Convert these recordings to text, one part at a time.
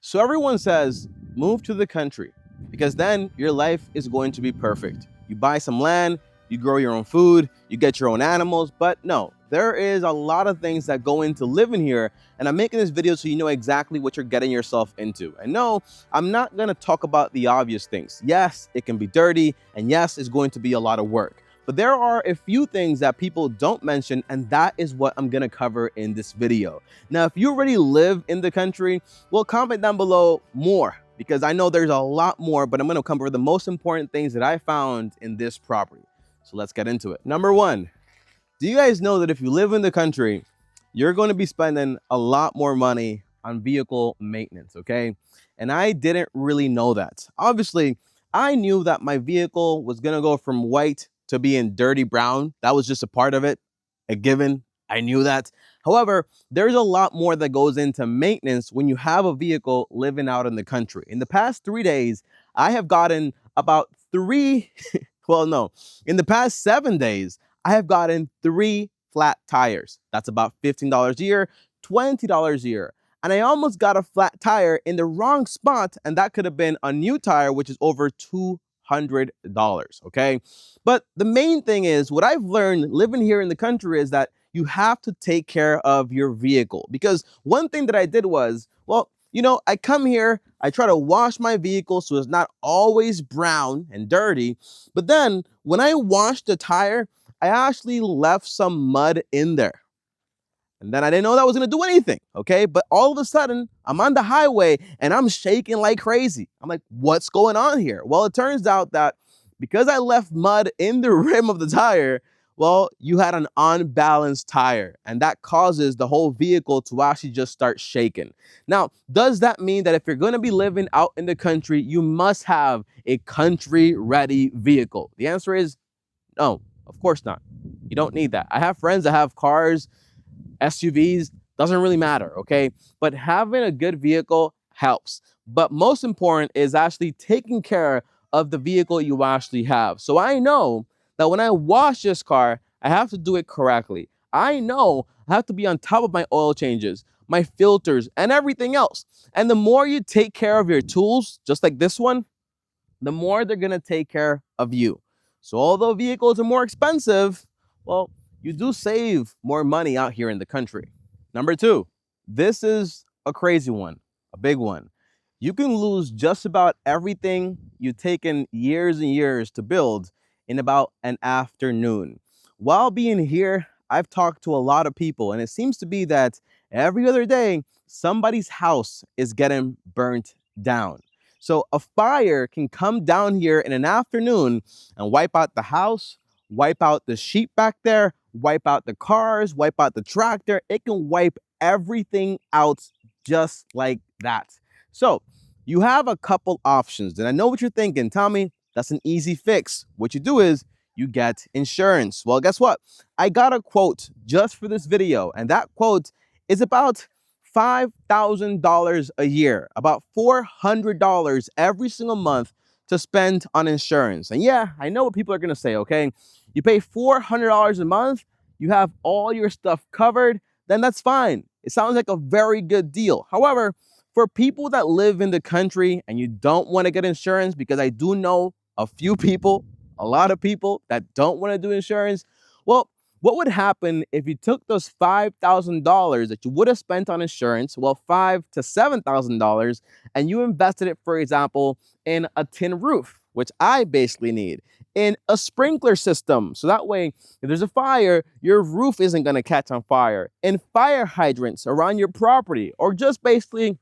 So everyone says, move to the country because then your life is going to be perfect. You buy some land, you grow your own food, you get your own animals, but no, there is a lot of things that go into living here, and I'm making this video so you know exactly what you're getting yourself into. And no, I'm not gonna talk about the obvious things. Yes, it can be dirty, and yes, it's going to be a lot of work. But there are a few things that people don't mention, and that is what I'm gonna cover in this video. Now, if you already live in the country, well, comment down below more because I know there's a lot more, but I'm going to cover the most important things that I found in this property. So let's get into it. Number one, do you guys know that if you live in the country, you're going to be spending a lot more money on vehicle maintenance, okay? And I didn't really know that. Obviously, I knew that my vehicle was going to go from white to being dirty brown. That was just a part of it, a given. I knew that. However, there's a lot more that goes into maintenance when you have a vehicle living out in the country. In the past 3 days, I have gotten about well, no, in the past 7 days, I have gotten 3 flat tires. That's about $15 a year, $20 a year. And I almost got a flat tire in the wrong spot, and that could have been a new tire, which is over $200, okay? But the main thing is, what I've learned living here in the country is that you have to take care of your vehicle. Because one thing that I did was, well, I come here, I try to wash my vehicle so it's not always brown and dirty. But then when I washed the tire, I actually left some mud in there. And then I didn't know that was going to do anything, okay? But all of a sudden, I'm on the highway and I'm shaking like crazy. I'm like, what's going on here? Well, it turns out that because I left mud in the rim of the tire, well, you had an unbalanced tire, and that causes the whole vehicle to actually just start shaking. Now, does that mean that if you're going to be living out in the country, you must have a country-ready vehicle? The answer is no, of course not. You don't need that. I have friends that have cars, SUVs, doesn't really matter, okay? But having a good vehicle helps. But most important is actually taking care of the vehicle you actually have. So I know that when I wash this car, I have to do it correctly. I know I have to be on top of my oil changes, my filters, and everything else. And the more you take care of your tools, just like this one, the more they're going to take care of you. So although vehicles are more expensive, well, you do save more money out here in the country. Number two, this is a crazy one, a big one. You can lose just about everything you've taken years and years to build in about an afternoon. While being here, I've talked to a lot of people, and it seems to be that every other day, somebody's house is getting burnt down. So a fire can come down here in an afternoon and wipe out the house, wipe out the sheep back there, wipe out the cars, wipe out the tractor. It can wipe everything out just like that. So you have a couple options. And I know what you're thinking, Tommy, that's an easy fix. What you do is you get insurance. Well, guess what? I got a quote just for this video, and that quote is about $5,000 a year, about $400 every single month to spend on insurance. And yeah, I know what people are going to say, okay? You pay $400 a month, you have all your stuff covered, then that's fine. It sounds like a very good deal. However, for people that live in the country and you don't want to get insurance, because I do know a few people, a lot of people that don't want to do insurance, well, what would happen if you took those $5,000 that you would have spent on insurance, well, $5,000 to $7,000, and you invested it, for example, in a tin roof, which I basically need, in a sprinkler system. So that way, if there's a fire, your roof isn't going to catch on fire, in fire hydrants around your property, or just basically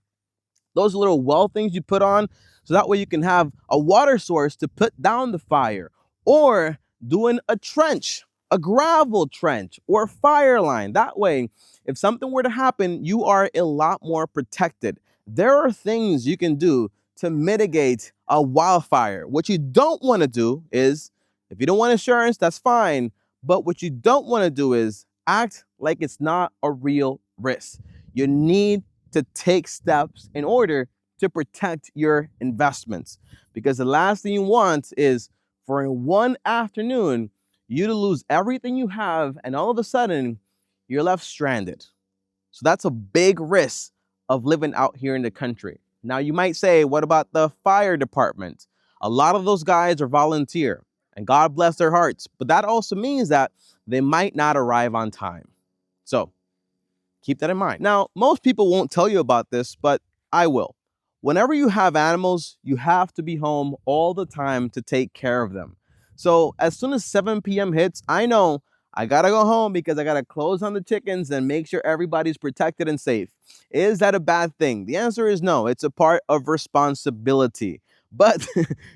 those little well things you put on, so that way you can have a water source to put down the fire, or doing a trench, a gravel trench, or a fire line. That way, if something were to happen, you are a lot more protected. There are things you can do to mitigate a wildfire. What you don't want to do is, if you don't want insurance, that's fine. But what you don't want to do is act like it's not a real risk. You need to take steps in order to protect your investments. Because the last thing you want is for in one afternoon, you to lose everything you have, and all of a sudden, you're left stranded. So that's a big risk of living out here in the country. Now you might say, what about the fire department? A lot of those guys are volunteer, and God bless their hearts, but that also means that they might not arrive on time. So keep that in mind. Now, most people won't tell you about this, but I will. Whenever you have animals, you have to be home all the time to take care of them. So as soon as 7 p.m. hits, I know I gotta go home because I gotta close on the chickens and make sure everybody's protected and safe. Is that a bad thing? The answer is no. It's a part of responsibility. But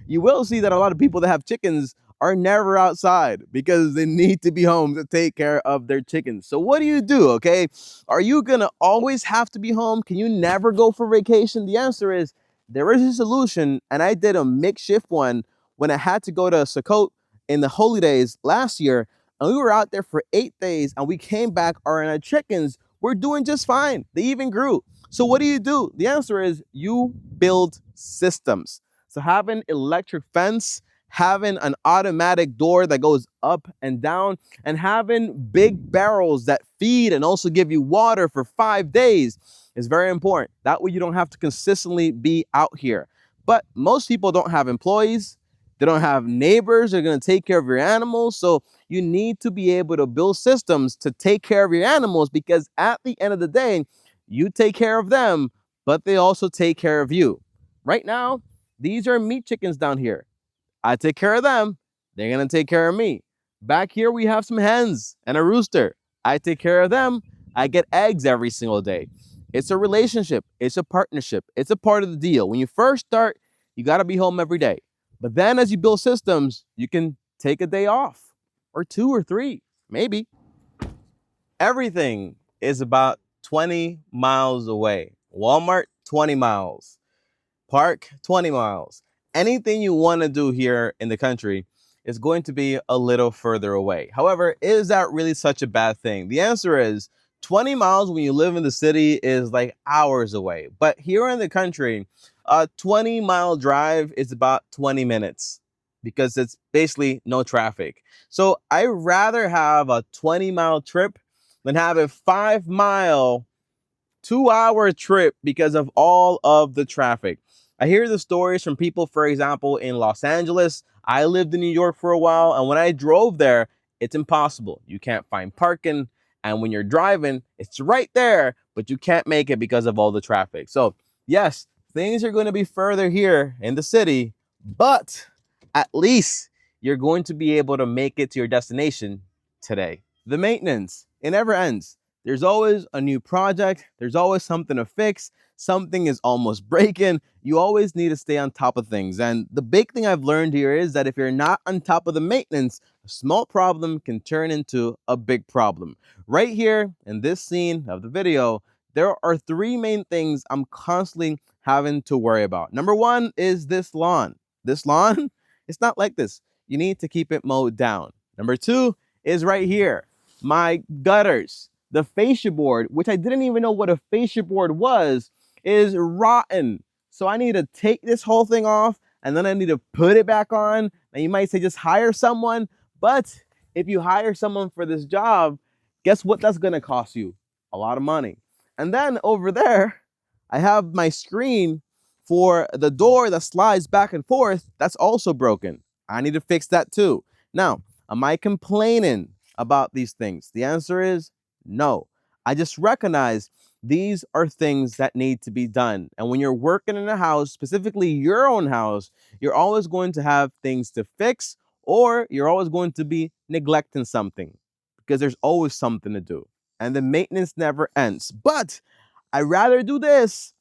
you will see that a lot of people that have chickens are never outside because they need to be home to take care of their chickens. So what do? Okay, are you gonna always have to be home? Can you never go for vacation? The answer is there is a solution, and I did a makeshift one when I had to go to Sukkot in the holy days last year, and we were out there for 8 days, and we came back, and our chickens were doing just fine. They even grew. So what do? The answer is you build systems. So having electric fence, having an automatic door that goes up and down, and having big barrels that feed and also give you water for 5 days is very important. That way you don't have to consistently be out here. But most people don't have employees. They don't have neighbors that are going to take care of your animals. So you need to be able to build systems to take care of your animals, because at the end of the day, you take care of them, but they also take care of you. Right now, these are meat chickens down here. I take care of them. They're going to take care of me. Back here, we have some hens and a rooster. I take care of them. I get eggs every single day. It's a relationship. It's a partnership. It's a part of the deal. When you first start, you got to be home every day. But then as you build systems, you can take a day off, or 2 or 3, maybe. Everything is about 20 miles away. Walmart, 20 miles. Park, 20 miles. Anything you want to do here in the country is going to be a little further away. However, is that really such a bad thing? The answer is 20 miles when you live in the city is like hours away. But here in the country, a 20-mile drive is about 20 minutes because it's basically no traffic. So I'd rather have a 20-mile trip than have a 5-mile 2-hour trip because of all of the traffic. I hear the stories from people, for example, in Los Angeles. I lived in New York for a while, and when I drove there, it's impossible. You can't find parking, and when you're driving, it's right there, but you can't make it because of all the traffic. So, yes, things are going to be further here in the city, but at least you're going to be able to make it to your destination today. The maintenance, it never ends. There's always a new project. There's always something to fix. Something is almost breaking. You always need to stay on top of things. And the big thing I've learned here is that if you're not on top of the maintenance, a small problem can turn into a big problem. Right here in this scene of the video, there are 3 main things I'm constantly having to worry about. Number 1 is this lawn. This lawn, it's not like this. You need to keep it mowed down. Number 2 is right here, my gutters. The fascia board, which I didn't even know what a fascia board was, is rotten. So I need to take this whole thing off, and then I need to put it back on. And you might say just hire someone, but if you hire someone for this job, guess what that's going to cost you? A lot of money. And then over there, I have my screen for the door that slides back and forth. That's also broken. I need to fix that too. Now, am I complaining about these things? The answer is no. I just recognize these are things that need to be done. And when you're working in a house, specifically your own house, you're always going to have things to fix, or you're always going to be neglecting something because there's always something to do. And the maintenance never ends. But I'd rather do this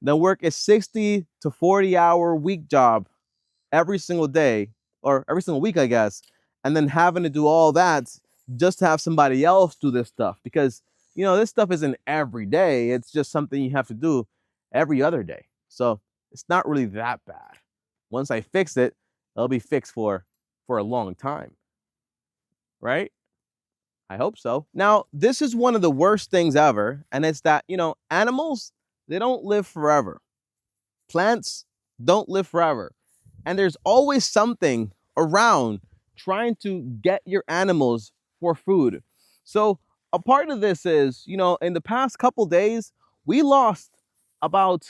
than work a 60 to 40-hour week job every single day, or every single week, I guess, and then having to do all that just to have somebody else do this stuff, because this stuff isn't every day. It's just something you have to do every other day. So it's not really that bad. Once I fix it, it'll be fixed for a long time, right? I hope so. Now, this is one of the worst things ever, and it's that animals, they don't live forever. Plants don't live forever. And there's always something around trying to get your animals for food. So a part of this is, in the past couple days, we lost about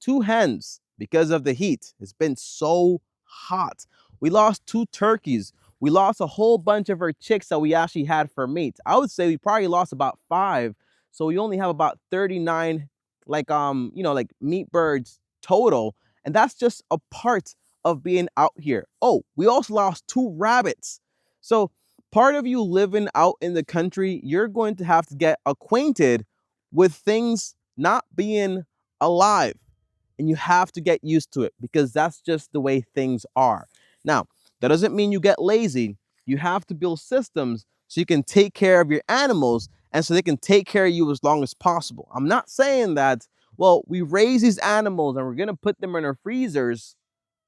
2 hens because of the heat. It's been so hot. We lost 2 turkeys. We lost a whole bunch of our chicks that we actually had for meat. I would say we probably lost about 5. So we only have about 39 like meat birds total. And that's just a part of being out here. Oh, we also lost 2 rabbits. So part of you living out in the country, you're going to have to get acquainted with things not being alive. And you have to get used to it because that's just the way things are. Now, that doesn't mean you get lazy. You have to build systems so you can take care of your animals and so they can take care of you as long as possible. I'm not saying that, well, we raise these animals and we're going to put them in our freezers,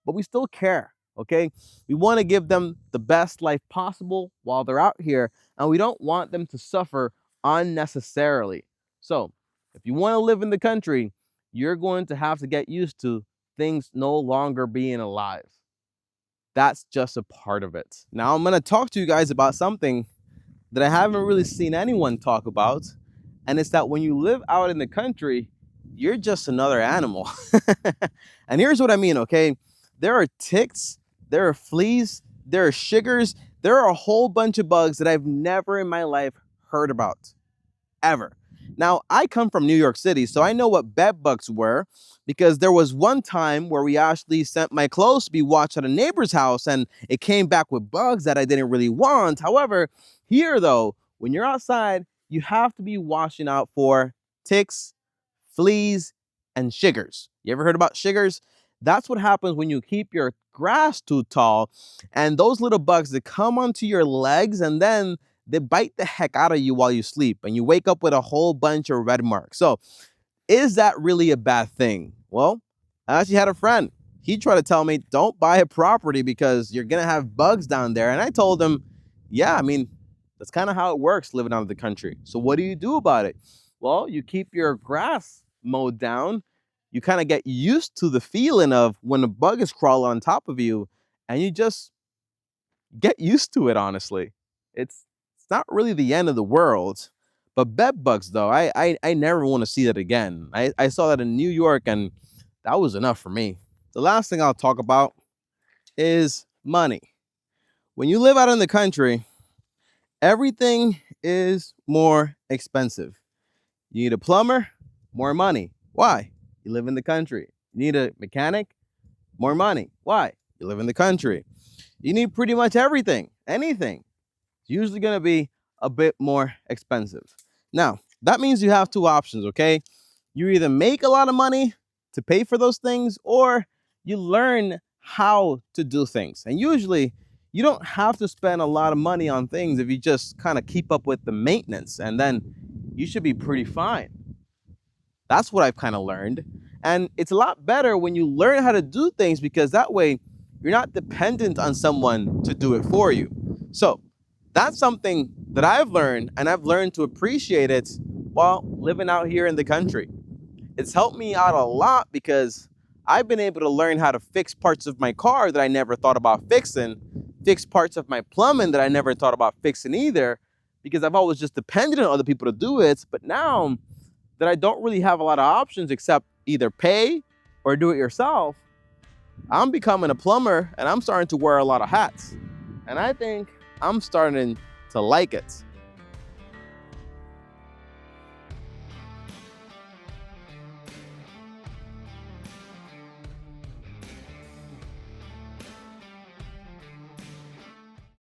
but we still care, okay? We want to give them the best life possible while they're out here, and we don't want them to suffer unnecessarily. So, if you want to live in the country, you're going to have to get used to things no longer being alive. That's just a part of it. Now, I'm going to talk to you guys about something that I haven't really seen anyone talk about, and it's that when you live out in the country, you're just another animal. And here's what I mean, okay? There are ticks, there are fleas, there are sugars, there are a whole bunch of bugs that I've never in my life heard about, ever. Now, I come from New York City, so I know what bed bugs were because there was one time where we actually sent my clothes to be watched at a neighbor's house and it came back with bugs that I didn't really want. However, here though, when you're outside, you have to be watching out for ticks, fleas, and sugars. You ever heard about sugars? That's what happens when you keep your grass too tall and those little bugs that come onto your legs and then they bite the heck out of you while you sleep and you wake up with a whole bunch of red marks. So is that really a bad thing? Well, I actually had a friend. He tried to tell me, don't buy a property because you're going to have bugs down there. And I told him, yeah, I mean, that's kind of how it works living out of the country. So what do you do about it? Well, you keep your grass mowed down. You kind of get used to the feeling of when a bug is crawling on top of you and you just get used to it, honestly. It's not really the end of the world. But bed bugs, though, I never want to see that again. I saw that in New York, and that was enough for me. The last thing I'll talk about is money. When you live out in the country, everything is more expensive. You need a plumber, more money. Why? You live in the country. You need a mechanic, more money. Why? You live in the country. You need pretty much everything, anything. It's usually going to be a bit more expensive. Now, that means you have 2 options, okay? You either make a lot of money to pay for those things or you learn how to do things. And usually, you don't have to spend a lot of money on things if you just kind of keep up with the maintenance, and then you should be pretty fine. That's what I've kind of learned. And it's a lot better when you learn how to do things because that way you're not dependent on someone to do it for you. So that's something that I've learned, and I've learned to appreciate it while living out here in the country. It's helped me out a lot because I've been able to learn how to fix parts of my car that I never thought about fixing, fix parts of my plumbing that I never thought about fixing either, because I've always just depended on other people to do it. But now that I don't really have a lot of options except either pay or do it yourself, I'm becoming a plumber and I'm starting to wear a lot of hats. And I think I'm starting to like it.